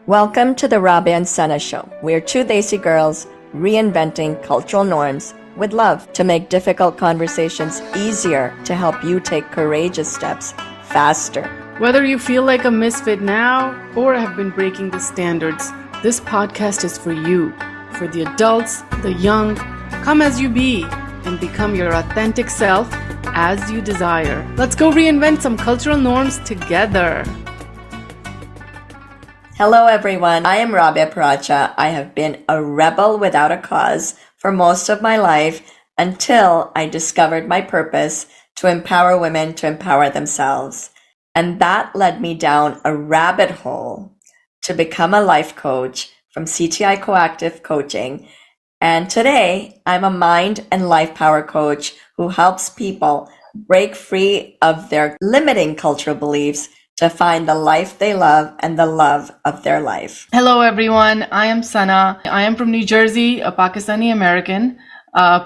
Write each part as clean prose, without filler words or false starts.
Welcome to the Rabia and Sana show. We're two Desi girls reinventing cultural norms with love to make difficult conversations easier to help you take courageous steps faster. Whether you feel like a misfit now or have been breaking the standards, this podcast is for you, for the adults, the young. Come as you be and become your authentic self as you desire. Let's go reinvent some cultural norms together. Hello everyone, I am Rabia Paracha. I have been a rebel without a cause for most of my life until I discovered my purpose to empower women to empower themselves. And that led me down a rabbit hole to become a life coach from CTI Coactive Coaching. And today I'm a mind and life power coach who helps people break free of their limiting cultural beliefs to find the life they love and the love of their life. Hello everyone, I am Sana. I am from New Jersey, a Pakistani American.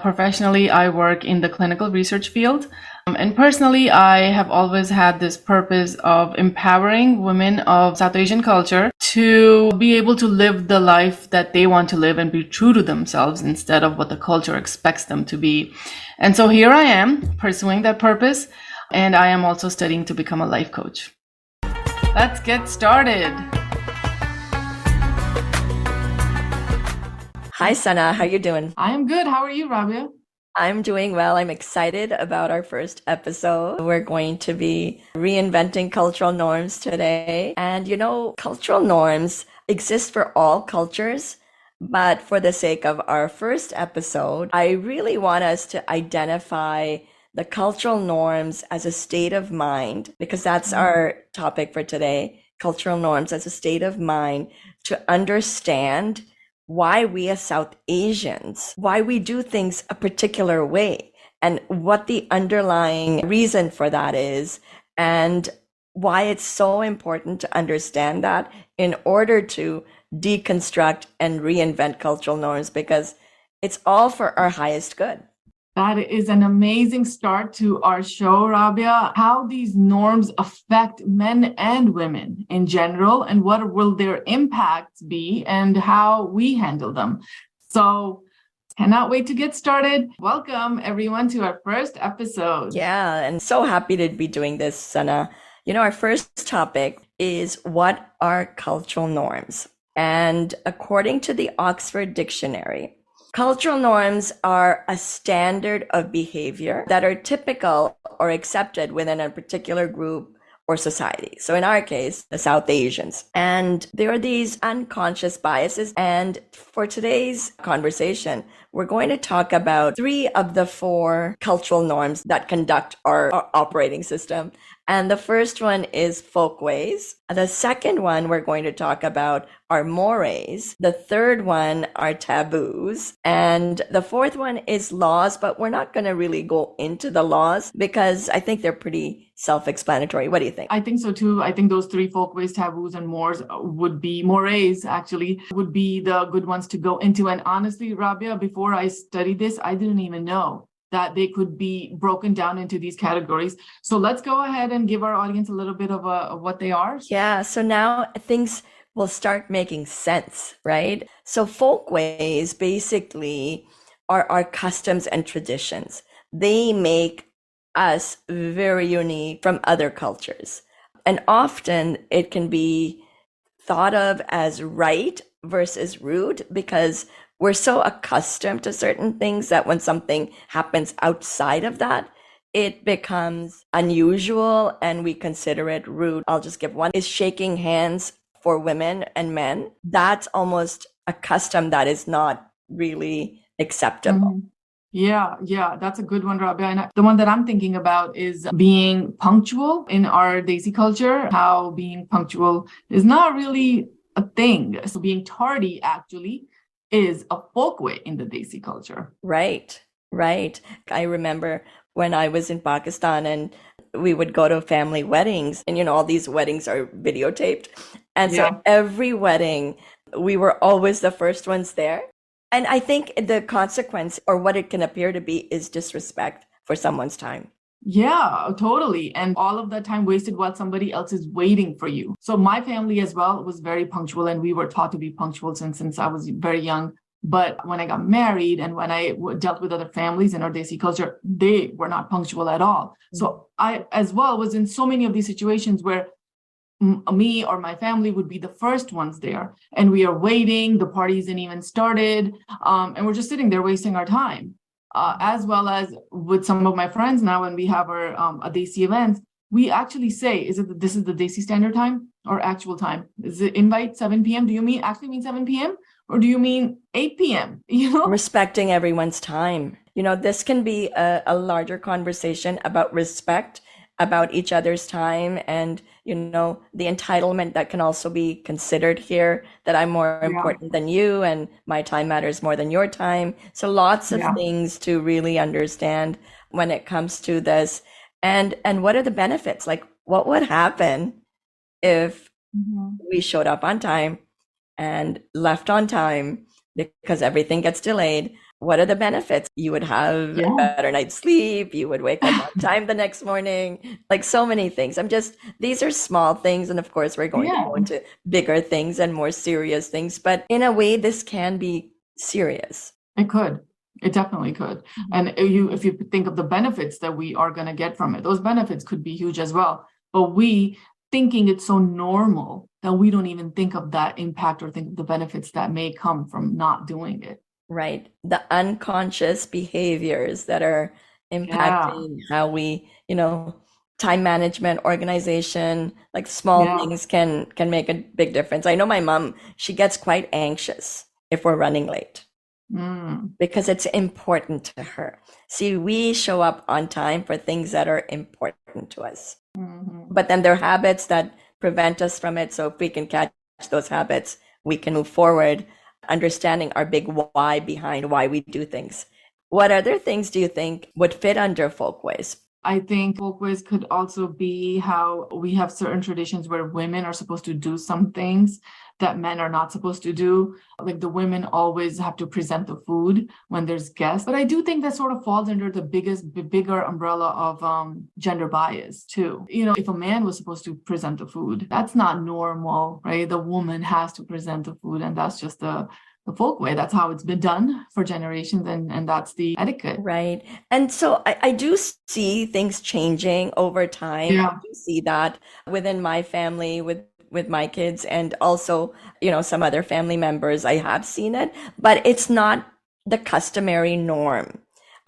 Professionally, I work in the clinical research field. And personally, I have always had this purpose of empowering women of South Asian culture to be able to live the life that they want to live and be true to themselves instead of what the culture expects them to be. And so here I am pursuing that purpose, and I am also studying to become a life coach. Let's get started. Hi Sana, how you doing? I am good. How are you, Rabia? I'm doing well. I'm excited about our first episode. We're going to be reinventing cultural norms today. And you know, cultural norms exist for all cultures. But for the sake of our first episode, I really want us to identify the cultural norms as a state of mind, because that's our topic for today, cultural norms as a state of mind, to understand why we as South Asians, why we do things a particular way, and what the underlying reason for that is, and why it's so important to understand that in order to deconstruct and reinvent cultural norms, because it's all for our highest good. That is an amazing start to our show, Rabia. How these norms affect men and women in general, and what will their impacts be, and how we handle them. So, cannot wait to get started. Welcome, everyone, to our first episode. Yeah, and so happy to be doing this, Sana. You know, our first topic is what are cultural norms? And according to the Oxford Dictionary, cultural norms are a standard of behavior that are typical or accepted within a particular group or society. So in our case, the South Asians. And there are these unconscious biases. And for today's conversation, we're going to talk about 3 of the 4 cultural norms that conduct our operating system. And the first one is folkways. The second one we're going to talk about are mores. The third one are taboos. And the fourth one is laws, but we're not going to really go into the laws because I think they're pretty self-explanatory. What do you think? I think so too. I think those 3 folkways, taboos, and mores would be the good ones to go into. And honestly, Rabia, before I studied this, I didn't even know that they could be broken down into these categories. So let's go ahead and give our audience a little bit of what they are. Yeah, so now things will start making sense, right? So folkways basically are our customs and traditions. They make us very unique from other cultures. And often it can be thought of as right versus rude because we're so accustomed to certain things that when something happens outside of that, it becomes unusual and we consider it rude. I'll just give one, is shaking hands for women and men. That's almost a custom that is not really acceptable. Yeah, that's a good one, Rabia. And the one that I'm thinking about is being punctual in our Desi culture, how being punctual is not really a thing. So being tardy actually is a folkway in the Desi culture. Right. I remember when I was in Pakistan and we would go to family weddings and, you know, all these weddings are videotaped. And so every wedding, we were always the first ones there. And I think the consequence or what it can appear to be is disrespect for someone's time. Yeah, totally. And all of that time wasted while somebody else is waiting for you. So my family as well was very punctual, and we were taught to be punctual since I was very young. But when I got married and when I dealt with other families in our Desi culture, they were not punctual at all. So I as well was in so many of these situations where me or my family would be the first ones there, and we are waiting, the party isn't even started, and we're just sitting there wasting our time. As well as with some of my friends now, when we have our Desi events, we actually say, this is the Desi standard time or actual time? Is it invite 7 p.m.? Do you actually mean 7 p.m. or do you mean 8 p.m.? Respecting everyone's time. This can be a larger conversation about respect, about each other's time, and the entitlement that can also be considered here, that I'm more important than you and my time matters more than your time. So lots of things to really understand when it comes to this. And what are the benefits? Like, what would happen if we showed up on time and left on time because everything gets delayed? What are the benefits? You would have a better night's sleep. You would wake up on time the next morning. Like, so many things. These are small things. And of course, we're going to go into bigger things and more serious things. But in a way, this can be serious. It could. It definitely could. And if you think of the benefits that we are going to get from it, those benefits could be huge as well. But we thinking it's so normal that we don't even think of that impact or think of the benefits that may come from not doing it. Right. The unconscious behaviors that are impacting how we, time management, organization, like small things can make a big difference. I know my mom, she gets quite anxious if we're running late because it's important to her. See, we show up on time for things that are important to us. But then there are habits that prevent us from it. So if we can catch those habits, we can move forward, understanding our big why behind why we do things. What other things do you think would fit under folkways? I think folkways could also be how we have certain traditions where women are supposed to do some things that men are not supposed to do. Like the women always have to present the food when there's guests. But I do think that sort of falls under the bigger umbrella of gender bias too. If a man was supposed to present the food, that's not normal, right? The woman has to present the food, and that's just the folk way. That's how it's been done for generations, and that's the etiquette. Right. And so I do see things changing over time. I do see that within my family, with my kids, and also, some other family members. I have seen it, but it's not the customary norm.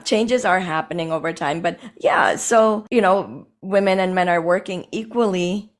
Changes are happening over time, but so, women and men are working equally.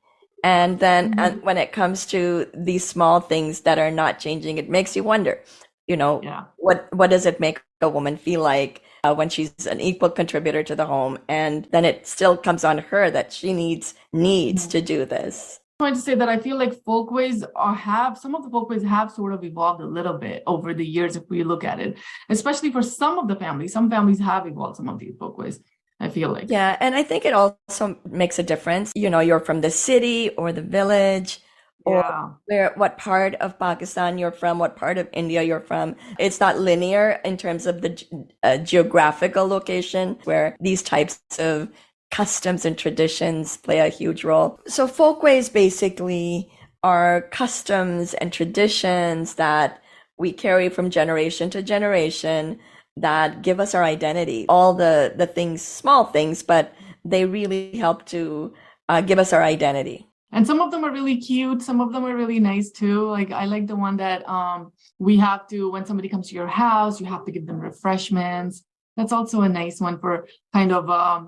And then and when it comes to these small things that are not changing, it makes you wonder, what does it make a woman feel like when she's an equal contributor to the home? And then it still comes on her that she needs to do this. I'm going to say that I feel like some of the folkways have sort of evolved a little bit over the years if we look at it, especially for some of the families. Some families have evolved some of these folkways, I feel like. Yeah, and I think it also makes a difference. You're from the city or the village, or what part of Pakistan you're from, what part of India you're from. It's not linear in terms of the geographical location where these types of customs and traditions play a huge role. So folkways basically are customs and traditions that we carry from generation to generation that give us our identity. All the things, small things, but they really help to give us our identity. And some of them are really cute. Some of them are really nice too. Like I like the one that we have to, when somebody comes to your house, you have to give them refreshments. That's also a nice one for kind of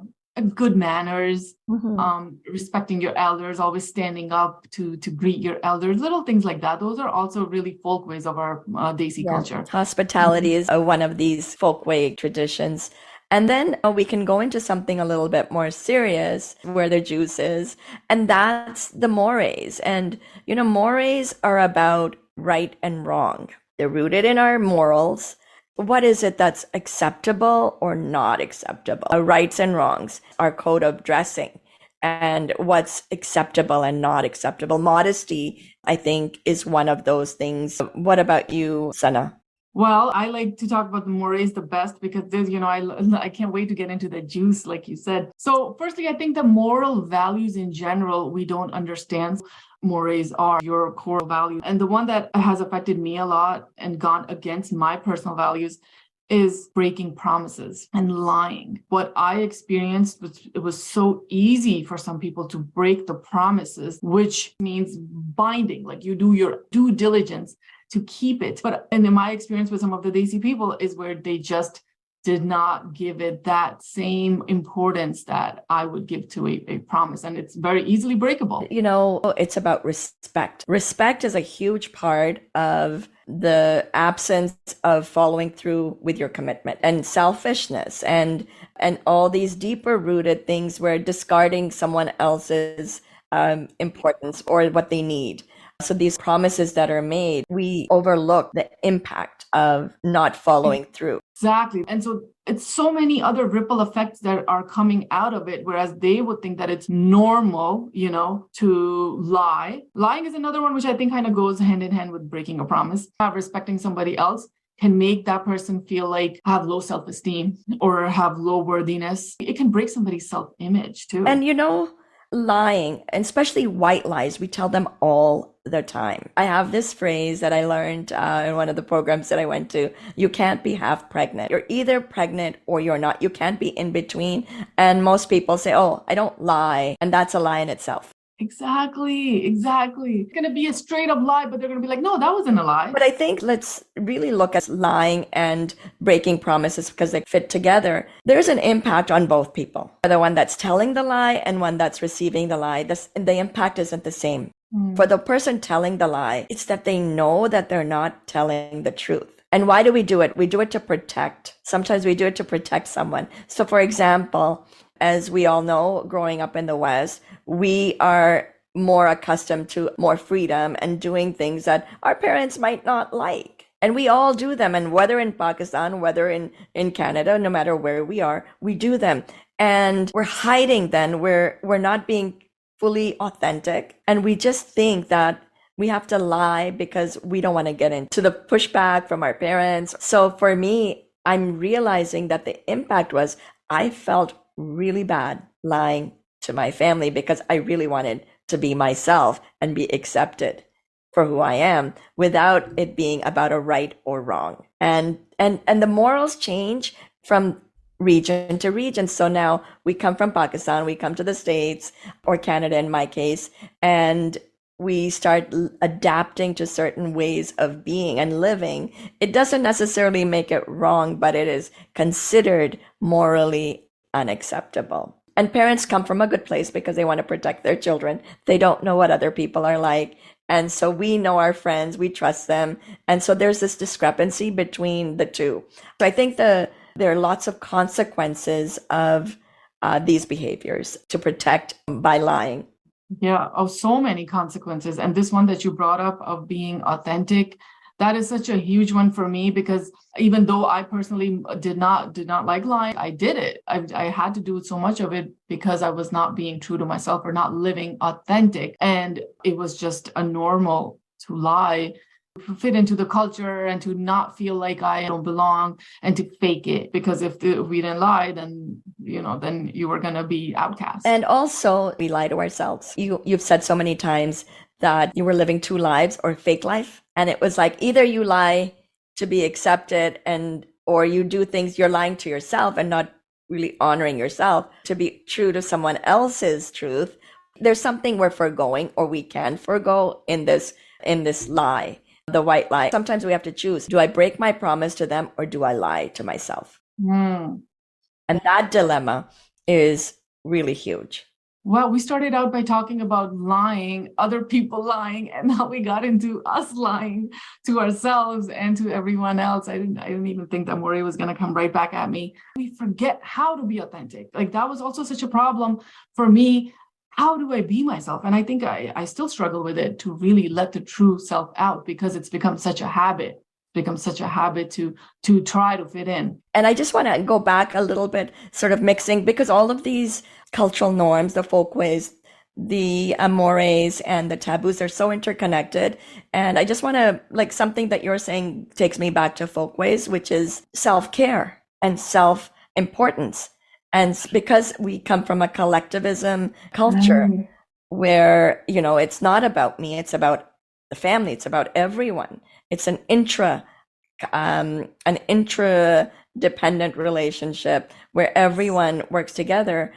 good manners, respecting your elders, always standing up to greet your elders, little things like that. Those are also really folkways of our Desi culture. Hospitality is one of these folkway traditions. And then we can go into something a little bit more serious where the juice is, and that's the mores. And, mores are about right and wrong. They're rooted in our morals. What is it that's acceptable or not acceptable? Our rights and wrongs, our code of dressing, and what's acceptable and not acceptable. Modesty, I think, is one of those things. What about you, Sana? Well, I like to talk about the mores the best because there's, I can't wait to get into the juice, like you said. So, firstly, I think the moral values in general, we don't understand. Mores are your core values. And the one that has affected me a lot and gone against my personal values is breaking promises and lying. What I experienced was it was so easy for some people to break the promises, which means binding, like you do your due diligence to keep it. But and in my experience with some of the Desi people is where they just did not give it that same importance that I would give to a promise. And it's very easily breakable. It's about respect. Respect is a huge part of the absence of following through with your commitment, and selfishness and all these deeper rooted things where discarding someone else's importance or what they need. So these promises that are made, we overlook the impact of not following through. Exactly. And so it's so many other ripple effects that are coming out of it, whereas they would think that it's normal, to lie. Lying is another one, which I think kind of goes hand in hand with breaking a promise. Respecting somebody else can make that person feel like have low self-esteem or have low worthiness. It can break somebody's self-image too. And lying, and especially white lies, we tell them all the time. I have this phrase that I learned in one of the programs that I went to. You can't be half pregnant. You're either pregnant or you're not. You can't be in between. And most people say, oh, I don't lie. And that's a lie in itself. Exactly. It's going to be a straight up lie, but they're going to be like, no, that wasn't a lie. But I think let's really look at lying and breaking promises because they fit together. There's an impact on both people. The one that's telling the lie and one that's receiving the lie, the impact isn't the same. For the person telling the lie, it's that they know that they're not telling the truth. And why do we do it? We do it to protect. Sometimes we do it to protect someone. So for example, as we all know, growing up in the West, we are more accustomed to more freedom and doing things that our parents might not like. And we all do them. And whether in Pakistan, whether in Canada, no matter where we are, we do them. And we're hiding then. We're not being fully authentic. And we just think that we have to lie because we don't want to get into the pushback from our parents. So for me, I'm realizing that the impact was I felt really bad lying to my family because I really wanted to be myself and be accepted for who I am without it being about a right or wrong. And the morals change from region to region. So now we come from Pakistan, we come to the States or Canada in my case, and we start adapting to certain ways of being and living. It doesn't necessarily make it wrong, but it is considered morally unacceptable. And parents come from a good place because they want to protect their children. They don't know what other people are like. And so we know our friends, we trust them. And so there's this discrepancy between the two. So I think there are lots of consequences of these behaviors to protect by lying. Yeah, of so many consequences. And this one that you brought up of being authentic, that is such a huge one for me because even though I personally did not like lying, I did it. I had to do so much of it because I was not being true to myself or not living authentic. And it was just a normal to lie, to fit into the culture and to not feel like I don't belong and to fake it. Because if we didn't lie, then then you were going to be outcast. And also we lie to ourselves. You've said so many times that you were living two lives or fake life. And it was like either you lie to be accepted or you do things, you're lying to yourself and not really honoring yourself to be true to someone else's truth. There's something we're foregoing or we can forego in this lie, the white lie. Sometimes we have to choose. Do I break my promise to them or do I lie to myself? And that dilemma is really huge. Well, we started out by talking about lying, other people lying, and now we got into us lying to ourselves and to everyone else. I didn't even think that Maury was going to come right back at me. We forget how to be authentic. Like that was also such a problem for me. How do I be myself? And I think I still struggle with it to really let the true self out because it's become such a habit. To try to fit in. And I just want to go back a little bit, sort of mixing, because all of these cultural norms, the folkways, the mores and the taboos are so interconnected. And I just want to, like, something that you're saying takes me back to folkways, which is self-care and self-importance. And because we come from a collectivism culture where, you know, it's not about me, it's about the family, it's about everyone. It's an intra-dependent relationship where everyone works together.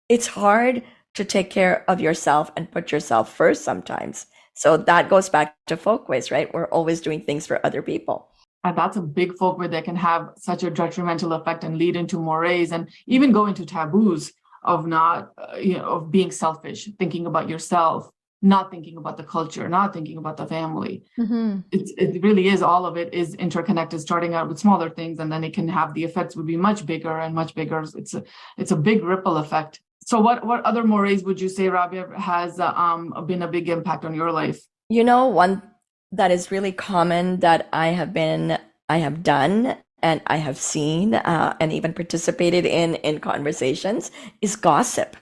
It's hard to take care of yourself and put yourself first sometimes. So that goes back to folkways, right? We're always doing things for other people. And that's a big folkway that can have such a detrimental effect and lead into mores and even go into taboos of not, of being selfish, thinking about yourself, not thinking about the culture, not thinking about the family. It really is, all of it is interconnected, starting out with smaller things, and then it can have, the effects would be much bigger and much bigger. It's a big ripple effect. So what other mores would you say, Rabia, has been a big impact on your life? You know, one that is really common that I have done and I have seen and even participated in conversations is gossip.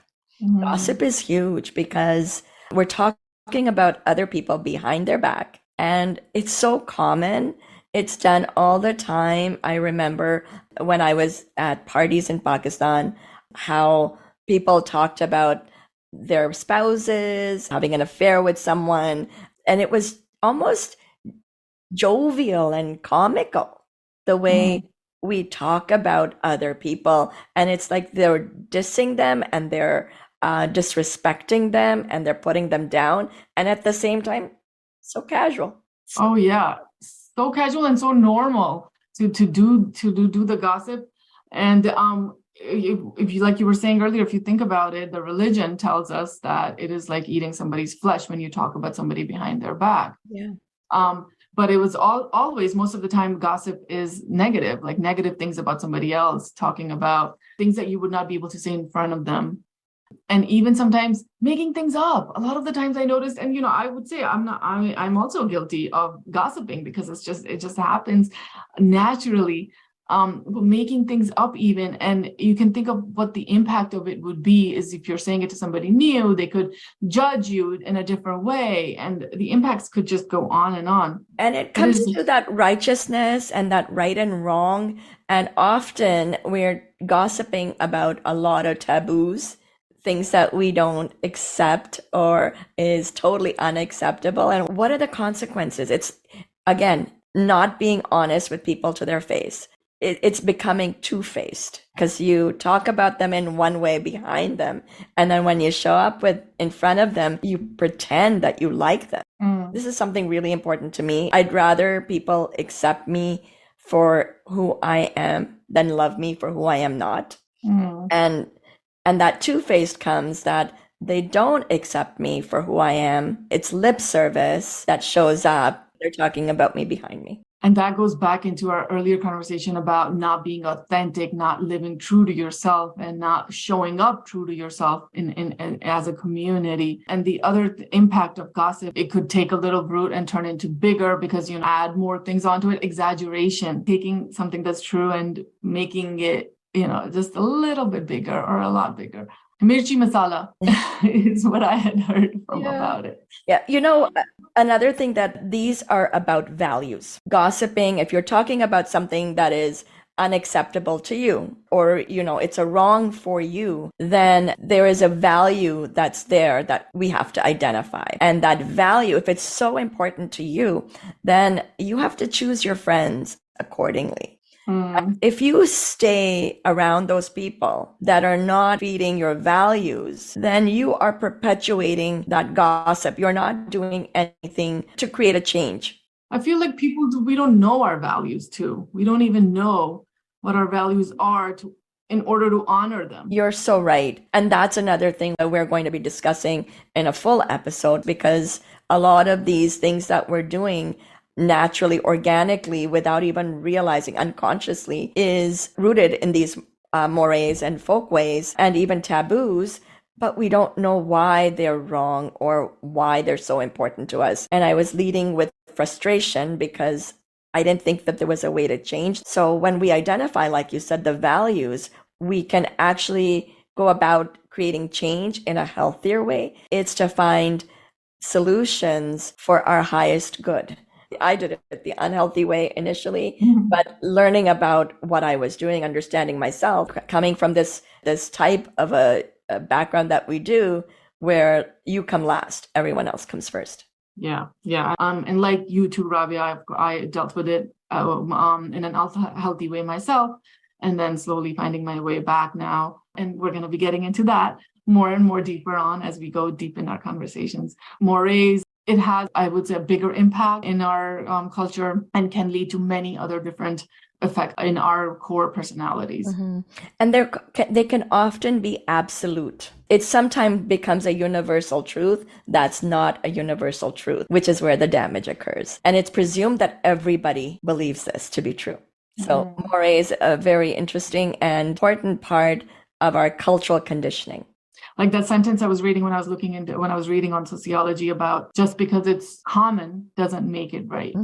Gossip is huge because we're talking about other people behind their back, and it's so common. It's done all the time. I remember when I was at parties in Pakistan, how people talked about their spouses, having an affair with someone, and it was almost jovial and comical the way we talk about other people. And it's like they're dissing them and they're disrespecting them and they're putting them down. And at the same time, so casual. Oh yeah, so casual and so normal to do the gossip. And if you, like you were saying earlier, if you think about it, the religion tells us that it is like eating somebody's flesh when you talk about somebody behind their back. Yeah. But it was always, most of the time, gossip is negative, like negative things about somebody else, talking about things that you would not be able to say in front of them. And even sometimes making things up. A lot of the times I noticed, and I would say I'm also guilty of gossiping because it just happens naturally. But making things up even, and you can think of what the impact of it would be is if you're saying it to somebody new, they could judge you in a different way, and the impacts could just go on and on. And it comes to that righteousness and that right and wrong. And often we're gossiping about a lot of taboos, things that we don't accept or is totally unacceptable. And what are the consequences? It's, again, not being honest with people to their face. It's becoming two-faced because you talk about them in one way behind them. And then when you show up in front of them, you pretend that you like them. This is something really important to me. I'd rather people accept me for who I am than love me for who I am not. And that two-faced comes that they don't accept me for who I am. It's lip service that shows up. They're talking about me behind me. And that goes back into our earlier conversation about not being authentic, not living true to yourself, and not showing up true to yourself in as a community. And the other impact of gossip, it could take a little root and turn into bigger because add more things onto it. Exaggeration, taking something that's true and making it, just a little bit bigger or a lot bigger. Mirchi masala is what I had heard about it. Yeah. Another thing that these are about values. Gossiping, if you're talking about something that is unacceptable to you or, it's a wrong for you, then there is a value that's there that we have to identify. And that value, if it's so important to you, then you have to choose your friends accordingly. If you stay around those people that are not feeding your values, then you are perpetuating that gossip. You're not doing anything to create a change. I feel like we don't know our values too. We don't even know what our values are in order to honor them. You're so right. And that's another thing that we're going to be discussing in a full episode, because a lot of these things that we're doing naturally, organically, without even realizing, unconsciously, is rooted in these mores and folkways and even taboos, but we don't know why they're wrong or why they're so important to us. And I was leading with frustration because I didn't think that there was a way to change. So when we identify, like you said, the values, we can actually go about creating change in a healthier way. It's to find solutions for our highest good. I did it the unhealthy way initially, but learning about what I was doing, understanding myself, coming from this type of a background that we do, where you come last, everyone else comes first. Yeah. And like you too, Rabia, I dealt with it in an healthy way myself, and then slowly finding my way back now. And we're going to be getting into that more and more deeper on as we go deep in our conversations. Mores, it has, I would say, a bigger impact in our culture and can lead to many other different effects in our core personalities. Mm-hmm. And they can often be absolute. It sometimes becomes a universal truth that's not a universal truth, which is where the damage occurs. And it's presumed that everybody believes this to be true. So mores is a very interesting and important part of our cultural conditioning. Like that sentence I was reading when I was reading on sociology about just because it's common doesn't make it right.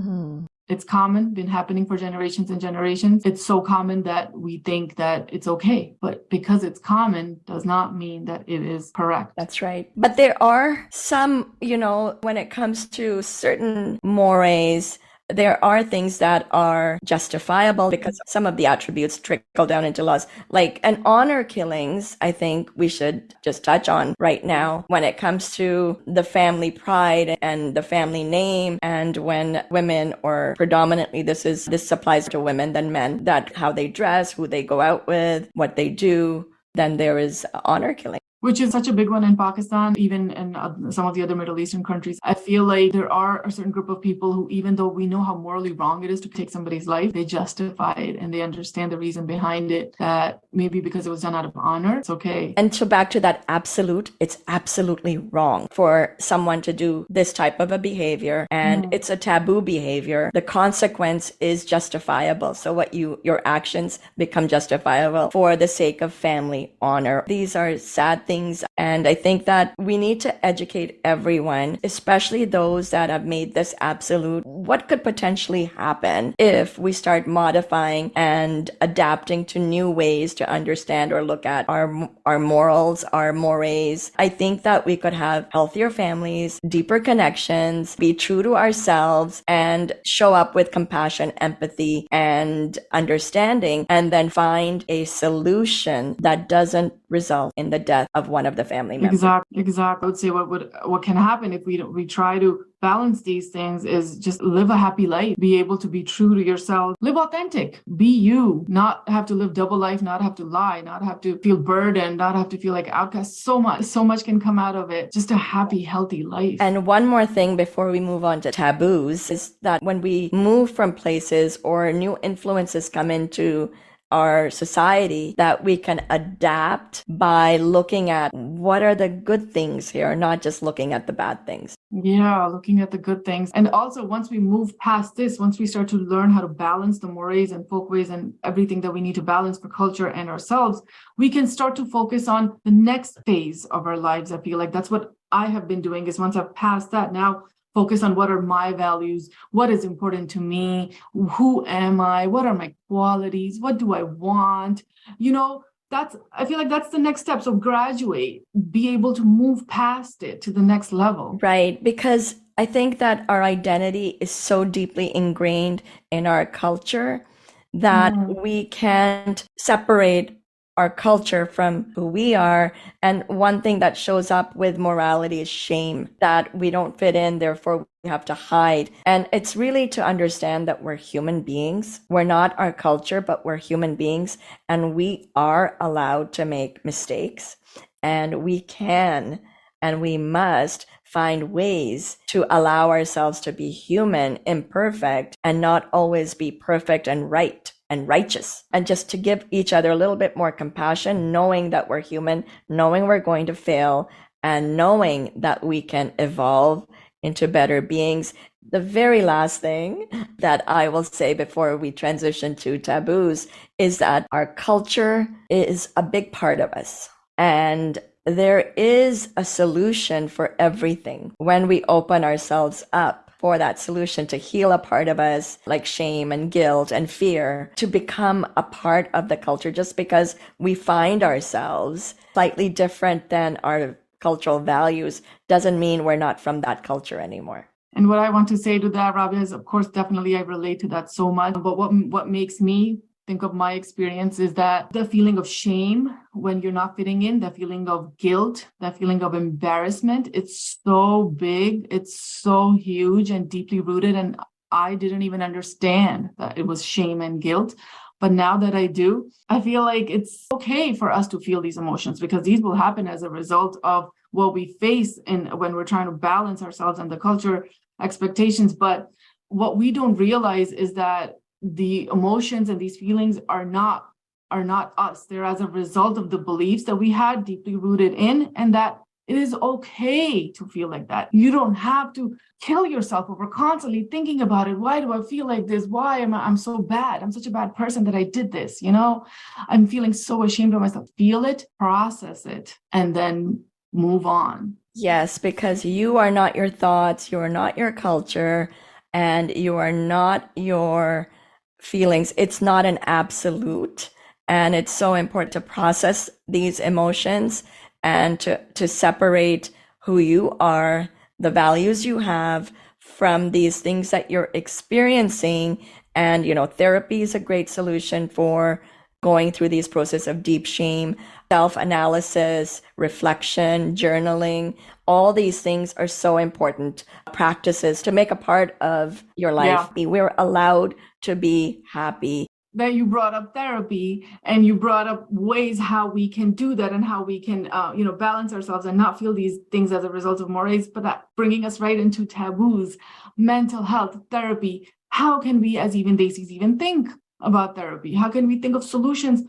It's common, been happening for generations and generations. It's so common that we think that it's okay. But because it's common does not mean that it is correct. That's right. But there are some, when it comes to certain mores, there are things that are justifiable because some of the attributes trickle down into laws. Like an honor killings, I think we should just touch on right now when it comes to the family pride and the family name. And when women, or predominantly this applies to women than men, that how they dress, who they go out with, what they do, then there is honor killing. Which is such a big one in Pakistan, even in some of the other Middle Eastern countries. I feel like there are a certain group of people who, even though we know how morally wrong it is to take somebody's life, they justify it and they understand the reason behind it, that maybe because it was done out of honor, it's okay. And so back to that absolute, it's absolutely wrong for someone to do this type of a behavior, and it's a taboo behavior. The consequence is justifiable. So your actions become justifiable for the sake of family honor. These are sad things. And I think that we need to educate everyone, especially those that have made this absolute. What could potentially happen if we start modifying and adapting to new ways to understand or look at our morals, our mores? I think that we could have healthier families, deeper connections, be true to ourselves, and show up with compassion, empathy, and understanding, and then find a solution that doesn't result in the death of one of the family members. Exactly. I would say what can happen if we try to balance these things is just live a happy life, be able to be true to yourself, live authentic, be you, not have to live double life, not have to lie, not have to feel burdened, not have to feel like outcast. So much can come out of it. Just a happy, healthy life. And one more thing before we move on to taboos is that when we move from places or new influences come into our society, that we can adapt by looking at what are the good things here, not just looking at the bad things. Yeah, looking at the good things. And also, once we move past this, once we start to learn how to balance the mores and folkways and everything that we need to balance for culture and ourselves, we can start to focus on the next phase of our lives. I feel like that's what I have been doing, is once I've passed that, now focus on what are my values, what is important to me, who am I, what are my qualities, what do I want? I feel like that's the next step. So graduate, be able to move past it to the next level. Right, because I think that our identity is so deeply ingrained in our culture that we can't separate our culture from who we are. And one thing that shows up with morality is shame, that we don't fit in, therefore we have to hide. And it's really to understand that we're human beings. We're not our culture, but we're human beings, and we are allowed to make mistakes, and we can and we must find ways to allow ourselves to be human, imperfect, and not always be perfect and right and righteous, and just to give each other a little bit more compassion, knowing that we're human, knowing we're going to fail, and knowing that we can evolve into better beings. The very last thing that I will say before we transition to taboos is that our culture is a big part of us, and there is a solution for everything when we open ourselves up for that solution to heal a part of us, like shame and guilt and fear, to become a part of the culture. Just because we find ourselves slightly different than our cultural values doesn't mean we're not from that culture anymore. And what I want to say to that, Rabia, is of course, definitely I relate to that so much. But what makes me think of my experience is that the feeling of shame when you're not fitting in, the feeling of guilt, that feeling of embarrassment, it's so big, it's so huge and deeply rooted. And I didn't even understand that it was shame and guilt. But now that I do, I feel like it's okay for us to feel these emotions, because these will happen as a result of what we face when we're trying to balance ourselves and the culture expectations. But what we don't realize is that the emotions and these feelings are not us. They're as a result of the beliefs that we had deeply rooted in, and that it is okay to feel like that. You don't have to kill yourself over constantly thinking about it. Why do I feel like this? Why am I'm so bad? I'm such a bad person that I did this. I'm feeling so ashamed of myself. Feel it, process it, and then move on. Yes, because you are not your thoughts, you are not your culture, and you are not your feelings. It's not an absolute. And it's so important to process these emotions and to separate who you are, the values you have, from these things that you're experiencing. And, therapy is a great solution for going through these process of deep shame, self-analysis, reflection, journaling. All these things are so important practices to make a part of your life. Yeah. We're allowed to be happy. That you brought up therapy, and you brought up ways how we can do that, and how we can, balance ourselves and not feel these things as a result of mores. But that bringing us right into taboos, mental health, therapy. How can we, as even Desis, even think about therapy? How can we think of solutions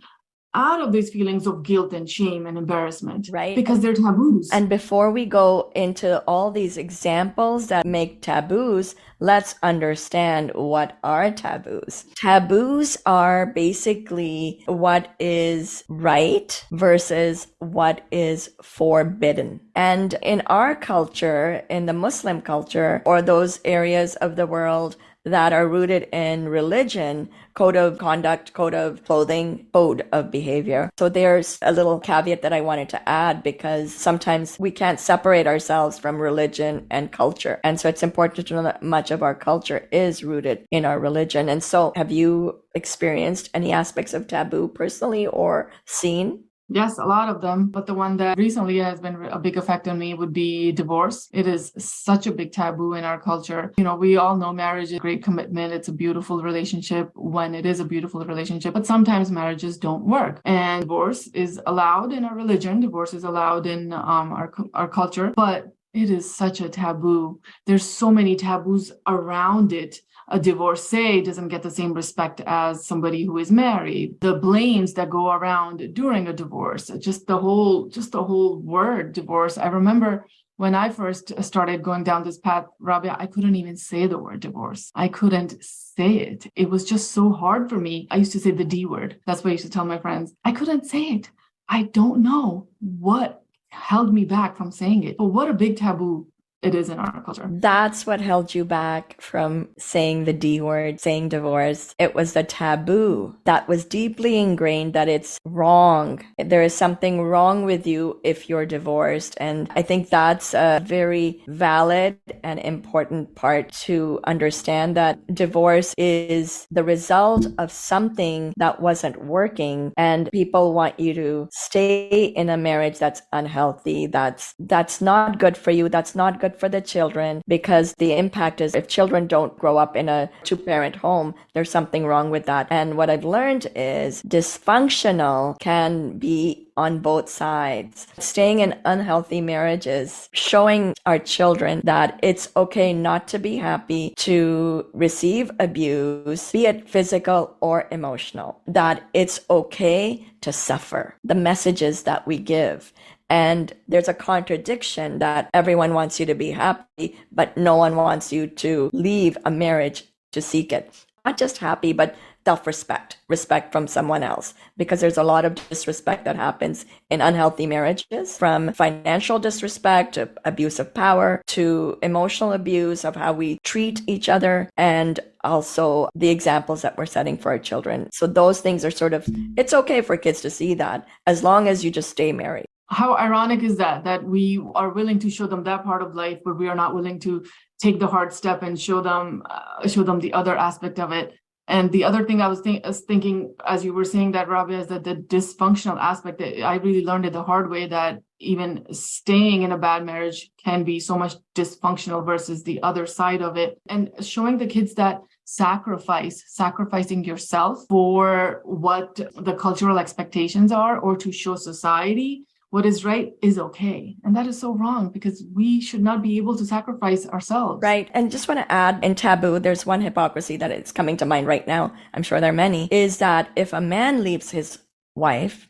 out of these feelings of guilt and shame and embarrassment? Right. Because they're taboos. And before we go into all these examples that make taboos, let's understand what are taboos. Taboos are basically what is right versus what is forbidden. And in our culture, in the Muslim culture, or those areas of the world that are rooted in religion, code of conduct, code of clothing, code of behavior. So there's a little caveat that I wanted to add, because sometimes we can't separate ourselves from religion and culture. And so it's important to know that much of our culture is rooted in our religion. And so have you experienced any aspects of taboo personally or seen? Yes, a lot of them. But the one that recently has been a big effect on me would be divorce. It is such a big taboo in our culture. We all know marriage is a great commitment. It's a beautiful relationship when it is a beautiful relationship. But sometimes marriages don't work. And divorce is allowed in our religion. Divorce is allowed in our culture. But it is such a taboo. There's so many taboos around it. A divorcee doesn't get the same respect as somebody who is married. The blames that go around during a divorce, just the whole word divorce. I remember when I first started going down this path, Rabia, I couldn't even say the word divorce. I couldn't say it. It was just so hard for me. I used to say the D word. That's what I used to tell my friends. I couldn't say it. I don't know what held me back from saying it. But what a big taboo it is in our culture. That's what held you back from saying the D word, saying divorce. It was the taboo that was deeply ingrained that it's wrong. There is something wrong with you if you're divorced. And I think that's a very valid and important part to understand, that divorce is the result of something that wasn't working. And people want you to stay in a marriage that's unhealthy, that's not good for you, that's not good for the children, because the impact is if children don't grow up in a two-parent home, there's something wrong with that. And what I've learned is dysfunctional can be on both sides. Staying in unhealthy marriages, showing our children that it's okay not to be happy, to receive abuse, be it physical or emotional, that it's okay to suffer. The messages that we give. And there's a contradiction that everyone wants you to be happy, but no one wants you to leave a marriage to seek it. Not just happy, but self-respect, respect from someone else, because there's a lot of disrespect that happens in unhealthy marriages, from financial disrespect to abuse of power to emotional abuse of how we treat each other, and also the examples that we're setting for our children. So those things are sort of, it's okay for kids to see that as long as you just stay married. How ironic is that we are willing to show them that part of life, but we are not willing to take the hard step and show them the other aspect of it. And the other thing I was thinking as you were saying that, Rabia, is that the dysfunctional aspect, that I really learned it the hard way, that even staying in a bad marriage can be so much dysfunctional versus the other side of it. And showing the kids that sacrificing yourself for what the cultural expectations are, or to show society what is right, is okay. And that is so wrong, because we should not be able to sacrifice ourselves. Right. And just want to add, in taboo, there's one hypocrisy that is coming to mind right now. I'm sure there are many, is that if a man leaves his wife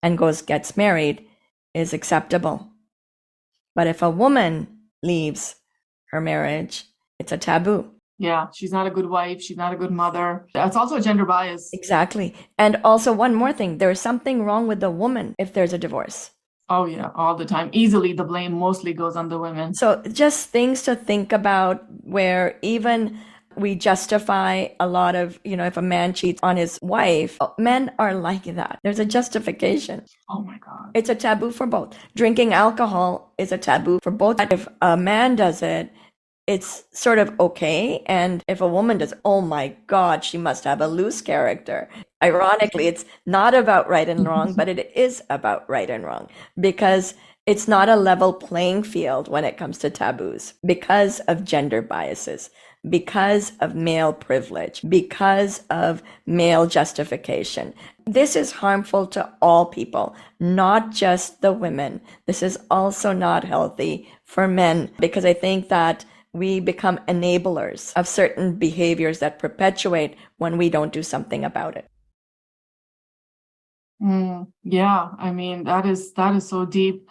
and gets married, is acceptable. But if a woman leaves her marriage, it's a taboo. Yeah, she's not a good wife. She's not a good mother. That's also a gender bias. Exactly. And also one more thing, there is something wrong with the woman if there's a divorce. Oh yeah, all the time. Easily the blame mostly goes on the women. So just things to think about, where even we justify a lot of, if a man cheats on his wife, men are like that. There's a justification. Oh my God. It's a taboo for both. Drinking alcohol is a taboo for both. If a man does it, it's sort of okay. And if a woman does, oh my God, she must have a loose character. Ironically, it's not about right and wrong, but it is about right and wrong, because it's not a level playing field when it comes to taboos, because of gender biases, because of male privilege, because of male justification. This is harmful to all people, not just the women. This is also not healthy for men, because I think that we become enablers of certain behaviors that perpetuate when we don't do something about it. Yeah, I mean, that is so deep.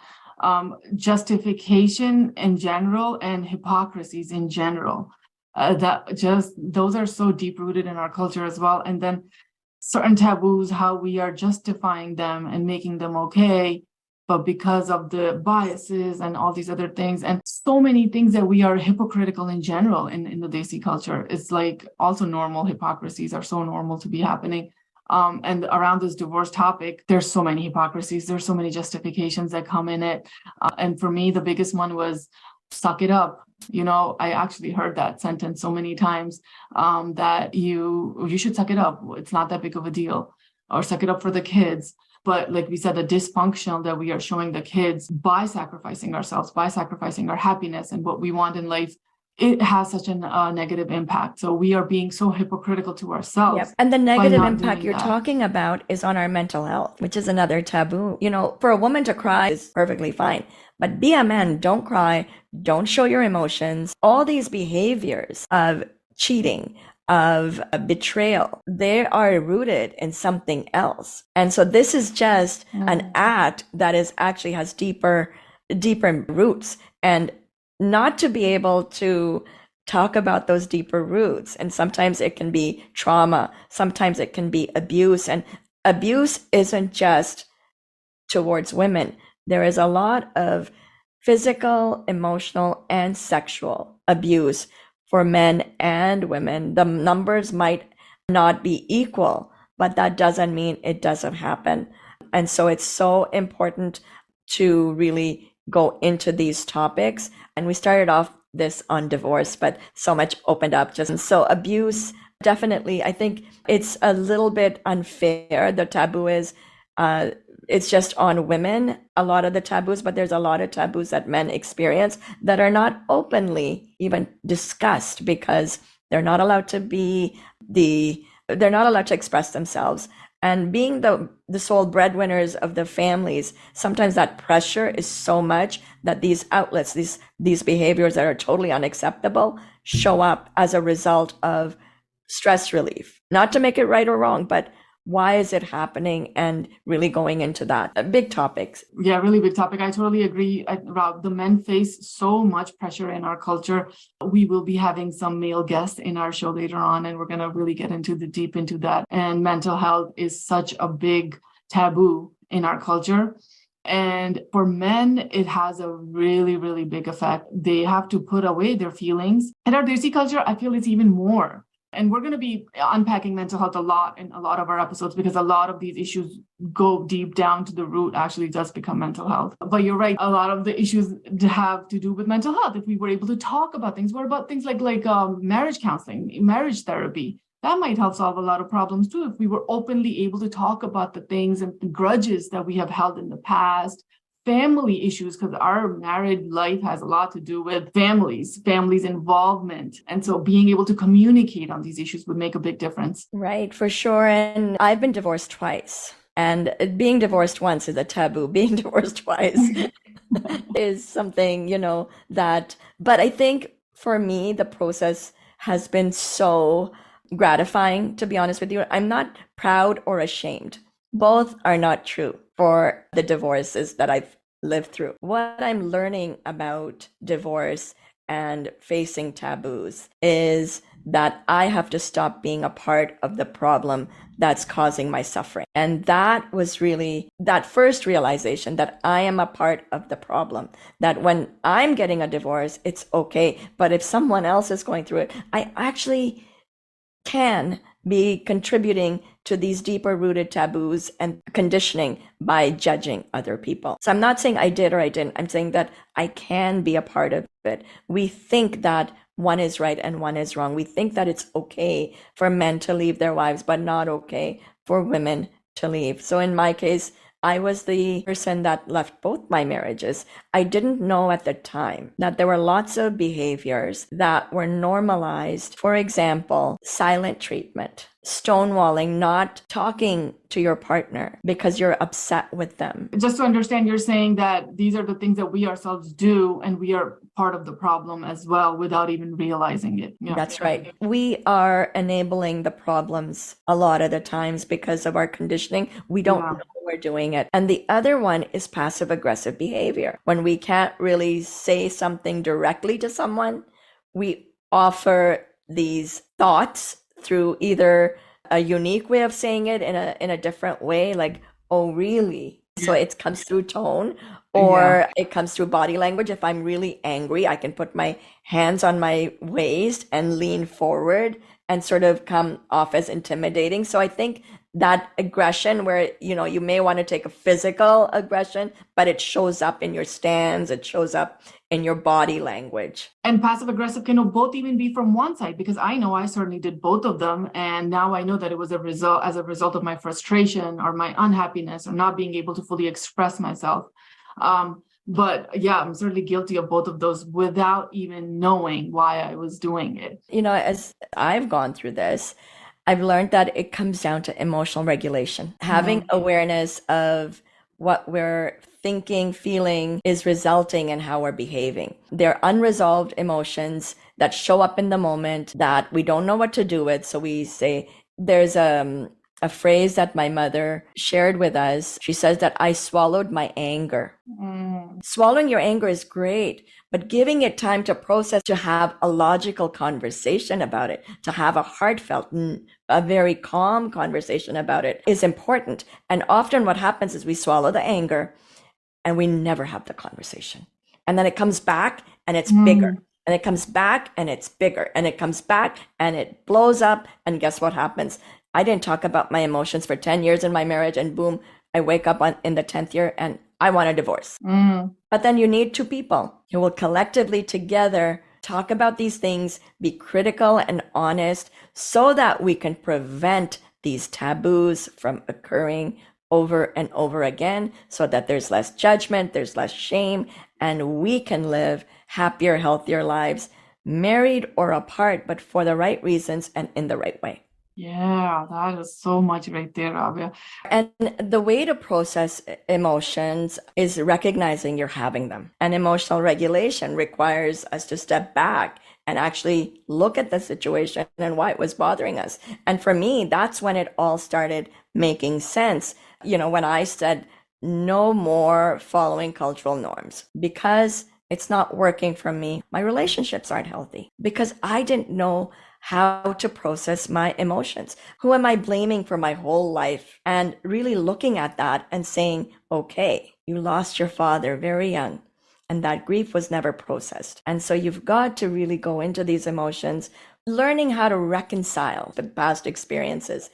Justification in general and hypocrisies in general. Those are so deep rooted in our culture as well. And then certain taboos, how we are justifying them and making them okay, but because of the biases and all these other things, and so many things that we are hypocritical in general in the Desi culture. It's like also normal hypocrisies are so normal to be happening. And around this divorce topic, there's so many hypocrisies. There's so many justifications that come in it. And for me, the biggest one was suck it up. I actually heard that sentence so many times, that you should suck it up. It's not that big of a deal, or suck it up for the kids. But like we said, the dysfunction that we are showing the kids by sacrificing ourselves, by sacrificing our happiness and what we want in life, it has such a negative impact. So we are being so hypocritical to ourselves. Yep. And the negative impact you're talking about is on our mental health, which is another taboo. For a woman to cry is perfectly fine, but be a man, don't cry, don't show your emotions. All these behaviors of cheating, of betrayal, they are rooted in something else. And so this is just an act that actually has deeper roots, and not to be able to talk about those deeper roots. And sometimes it can be trauma, sometimes it can be abuse, and abuse isn't just towards women. There is a lot of physical, emotional, and sexual abuse for men and women. The numbers might not be equal, but that doesn't mean it doesn't happen. And so it's so important to really go into these topics. And we started off this on divorce, but so much opened up so abuse, definitely. I think it's a little bit unfair. The taboo is, it's just on women, a lot of the taboos, but there's a lot of taboos that men experience that are not openly even discussed, because they're not allowed to they're not allowed to express themselves. And being the sole breadwinners of the families, sometimes that pressure is so much that these outlets, these behaviors that are totally unacceptable, show up as a result of stress relief. Not to make it right or wrong, but why is it happening, and really going into that. Big topics. Yeah, really big topic. I totally agree, Rob. The men face so much pressure in our culture. We will be having some male guests in our show later on, and we're going to really get deep into that. And mental health is such a big taboo in our culture. And for men, it has a really, really big effect. They have to put away their feelings. In our Desi culture, I feel it's even more. And we're going to be unpacking mental health a lot in a lot of our episodes, because a lot of these issues go deep down to the root, actually does become mental health. But you're right, a lot of the issues have to do with mental health. If we were able to talk about things, what about things like marriage counseling, marriage therapy? That might help solve a lot of problems too, if we were openly able to talk about the things and the grudges that we have held in the past, family issues, because our married life has a lot to do with families involvement. And so being able to communicate on these issues would make a big difference. Right, for sure. And I've been divorced twice. And being divorced once is a taboo. Being divorced twice is something, but I think for me, the process has been so gratifying, to be honest with you. I'm not proud or ashamed. Both are not true for the divorces that I've lived through. What I'm learning about divorce and facing taboos is that I have to stop being a part of the problem that's causing my suffering. And that was really that first realization, that I am a part of the problem, that when I'm getting a divorce, it's okay. But if someone else is going through it, I actually can be contributing to these deeper rooted taboos and conditioning by judging other people. So I'm not saying I did or I didn't. I'm saying that I can be a part of it. We think that one is right and one is wrong. We think that it's okay for men to leave their wives, but not okay for women to leave. So in my case, I was the person that left both my marriages. I didn't know at the time that there were lots of behaviors that were normalized. For example, silent treatment, stonewalling, not talking to your partner because you're upset with them. Just to understand, you're saying that these are the things that we ourselves do, and we are part of the problem as well without even realizing it. Yeah. That's right. We are enabling the problems a lot of the times because of our conditioning. We don't know we're doing it. And the other one is passive aggressive behavior. When we can't really say something directly to someone, we offer these thoughts through either a unique way of saying it in a different way, like, oh, really? So it comes through tone, or it comes through body language. If I'm really angry, I can put my hands on my waist and lean forward and sort of come off as intimidating. So I think that aggression where, you may want to take a physical aggression, but it shows up in your stance, it shows up in your body language. And passive aggressive can both even be from one side, because I know I certainly did both of them. And now I know that it was as a result of my frustration or my unhappiness or not being able to fully express myself. But yeah, I'm certainly guilty of both of those without even knowing why I was doing it. As I've gone through this, I've learned that it comes down to emotional regulation, having awareness of what we're thinking, feeling is resulting in how we're behaving. They're unresolved emotions that show up in the moment that we don't know what to do with. So we say, there's a phrase that my mother shared with us. She says that I swallowed my anger. Swallowing your anger is great, but giving it time to process, to have a logical conversation about it, to have a heartfelt, a very calm conversation about it is important. And often what happens is we swallow the anger and we never have the conversation. And then it comes back and it's bigger. And it comes back and it's bigger. And it comes back and it blows up. And guess what happens? I didn't talk about my emotions for 10 years in my marriage, and boom, I wake up in the 10th year and I want a divorce. But then you need two people who will collectively together talk about these things, be critical and honest, so that we can prevent these taboos from occurring over and over again, so that there's less judgment, there's less shame, and we can live happier, healthier lives, married or apart, but for the right reasons and in the right way. Yeah, that is so much right there, Rabia. And the way to process emotions is recognizing you're having them. And emotional regulation requires us to step back and actually look at the situation and why it was bothering us. And for me, that's when it all started making sense. When I said no more following cultural norms because it's not working for me, my relationships aren't healthy because I didn't know how to process my emotions. Who am I blaming for my whole life? And really looking at that and saying, okay, you lost your father very young, and that grief was never processed. And so you've got to really go into these emotions, learning how to reconcile the past experiences,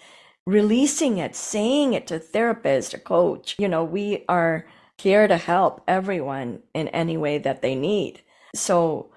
releasing it, saying it to a therapist, a coach. We are here to help everyone in any way that they need. So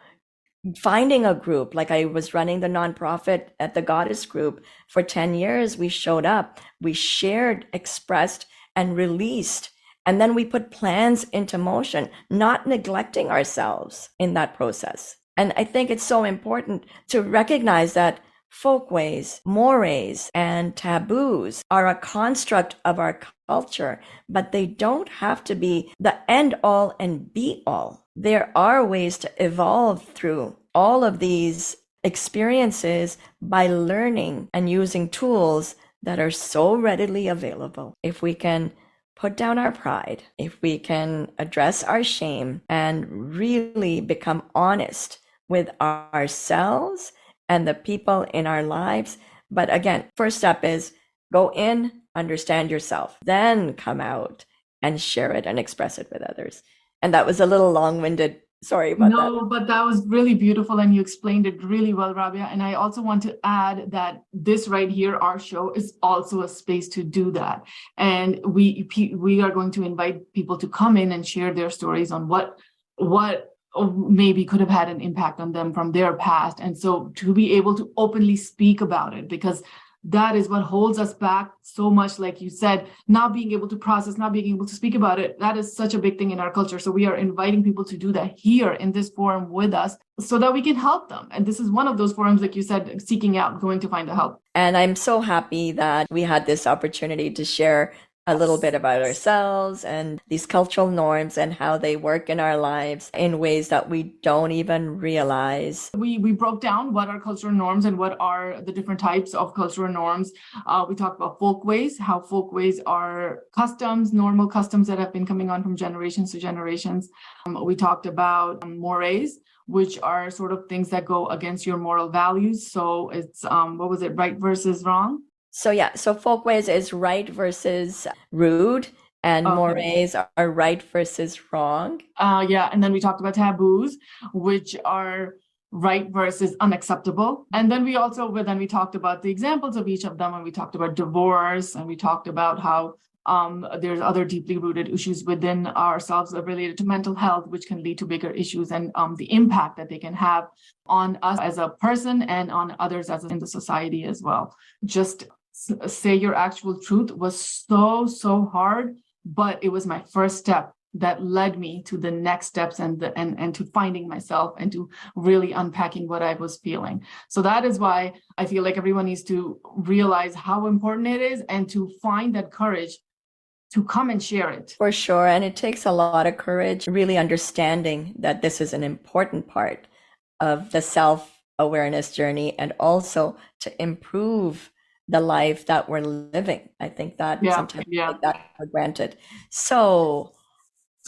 finding a group, like I was running the nonprofit at the Goddess Group for 10 years. We showed up, we shared, expressed, and released. And then we put plans into motion, not neglecting ourselves in that process. And I think it's so important to recognize that folkways, mores, and taboos are a construct of our culture, but they don't have to be the end all and be all. There are ways to evolve through all of these experiences by learning and using tools that are so readily available. If we can put down our pride, if we can address our shame and really become honest with ourselves and the people in our lives. But again, first step is go in, understand yourself, then come out and share it and express it with others. And that was a little long-winded. Sorry about that. No, but that was really beautiful and you explained it really well, Rabia. And I also want to add that this right here, our show, is also a space to do that. And we are going to invite people to come in and share their stories on what maybe could have had an impact on them from their past. And so to be able to openly speak about it, because that is what holds us back so much, like you said, not being able to process, not being able to speak about it. That is such a big thing in our culture. So we are inviting people to do that here in this forum with us so that we can help them. And this is one of those forums, like you said, seeking out, going to find the help. And I'm so happy that we had this opportunity to share a little bit about ourselves and these cultural norms and how they work in our lives in ways that we don't even realize. We broke down what are cultural norms and what are the different types of cultural norms. We talked about folkways, how folkways are customs, normal customs that have been coming on from generations to generations. We talked about mores, which are sort of things that go against your moral values. So it's, what was it, right versus wrong? So folkways is right versus rude, and mores are right versus wrong. And then we talked about taboos, which are right versus unacceptable. And then we talked about the examples of each of them, and we talked about divorce, and we talked about how there's other deeply rooted issues within ourselves related to mental health, which can lead to bigger issues, and the impact that they can have on us as a person and on others as in the society as well. Just say your actual truth was so hard, but it was my first step that led me to the next steps and to finding myself and to really unpacking what I was feeling. So that is why I feel like everyone needs to realize how important it is and to find that courage to come and share it. For sure. And it takes a lot of courage, really understanding that this is an important part of the self-awareness journey and also to improve the life that we're living. I think that sometimes we take that for granted. So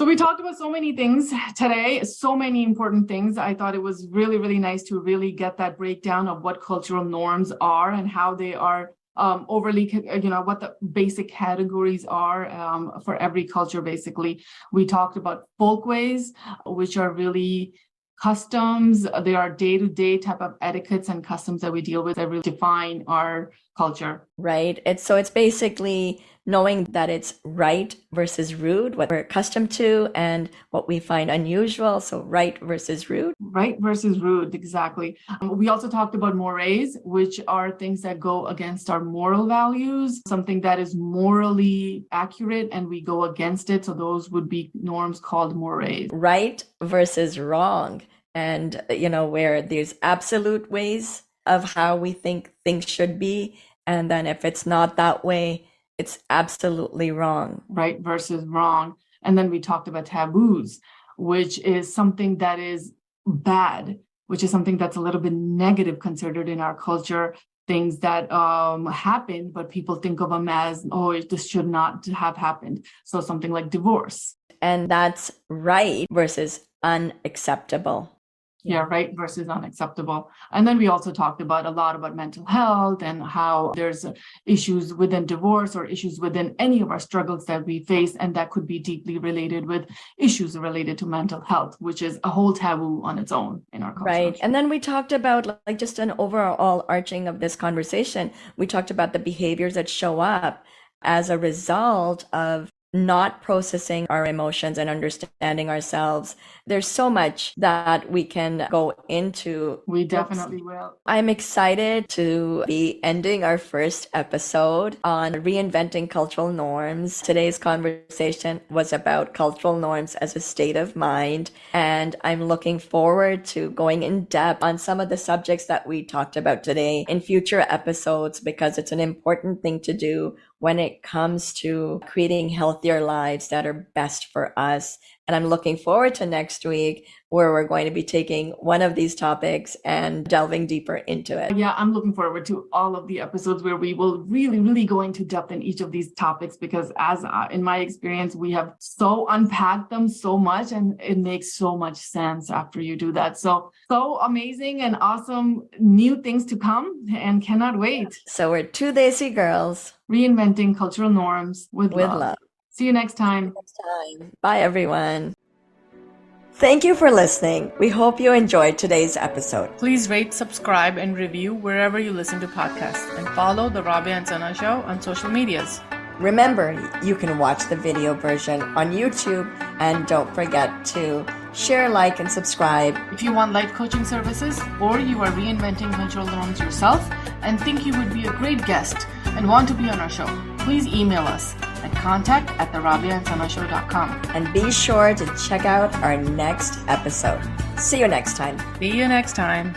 we talked about so many things today, so many important things. I thought it was really, really nice to really get that breakdown of what cultural norms are and how they are overly, what the basic categories are for every culture, basically. We talked about folkways, which are really customs. They are day-to-day type of etiquettes and customs that we deal with that really define our culture. Right. It's basically knowing that it's right versus rude, what we're accustomed to and what we find unusual. So right versus rude. Right versus rude, exactly. We also talked about mores, which are things that go against our moral values, something that is morally accurate and we go against it. So those would be norms called mores. Right versus wrong. And, where there's absolute ways of how we think things should be. And then if it's not that way, it's absolutely wrong. Right versus wrong. And then we talked about taboos, which is something that is bad, which is something that's a little bit negative considered in our culture. things that happen, but people think of them as, oh, this should not have happened. So something like divorce. And that's right versus unacceptable. Yeah, right versus unacceptable. And then we also talked about a lot about mental health and how there's issues within divorce or issues within any of our struggles that we face, and that could be deeply related with issues related to mental health, which is a whole taboo on its own in our culture. Right. And then we talked about, like, just an overall arching of this conversation. We talked about the behaviors that show up as a result of not processing our emotions and understanding ourselves. There's so much that we can go into. We definitely will. I'm excited to be ending our first episode on reinventing cultural norms. Today's conversation was about cultural norms as a state of mind, and I'm looking forward to going in depth on some of the subjects that we talked about today in future episodes, because it's an important thing to do when it comes to creating healthier lives that are best for us. And I'm looking forward to next week, where we're going to be taking one of these topics and delving deeper into it. Yeah, I'm looking forward to all of the episodes where we will really, really go into depth in each of these topics, because as in my experience, we have so unpacked them so much, and it makes so much sense after you do that. So amazing and awesome new things to come, and cannot wait. So we're two Desi girls Reinventing cultural norms with love. See you next time. Bye, everyone. Thank you for listening. We hope you enjoyed today's episode. Please rate, subscribe, and review wherever you listen to podcasts, and follow the Rabia and Sana Show on social medias. Remember, you can watch the video version on YouTube, and don't forget to share, like, and subscribe. If you want life coaching services, or you are reinventing cultural norms yourself and think you would be a great guest and want to be on our show, please email us at contact@therabiaandsanashow.com. And be sure to check out our next episode. See you next time. See you next time.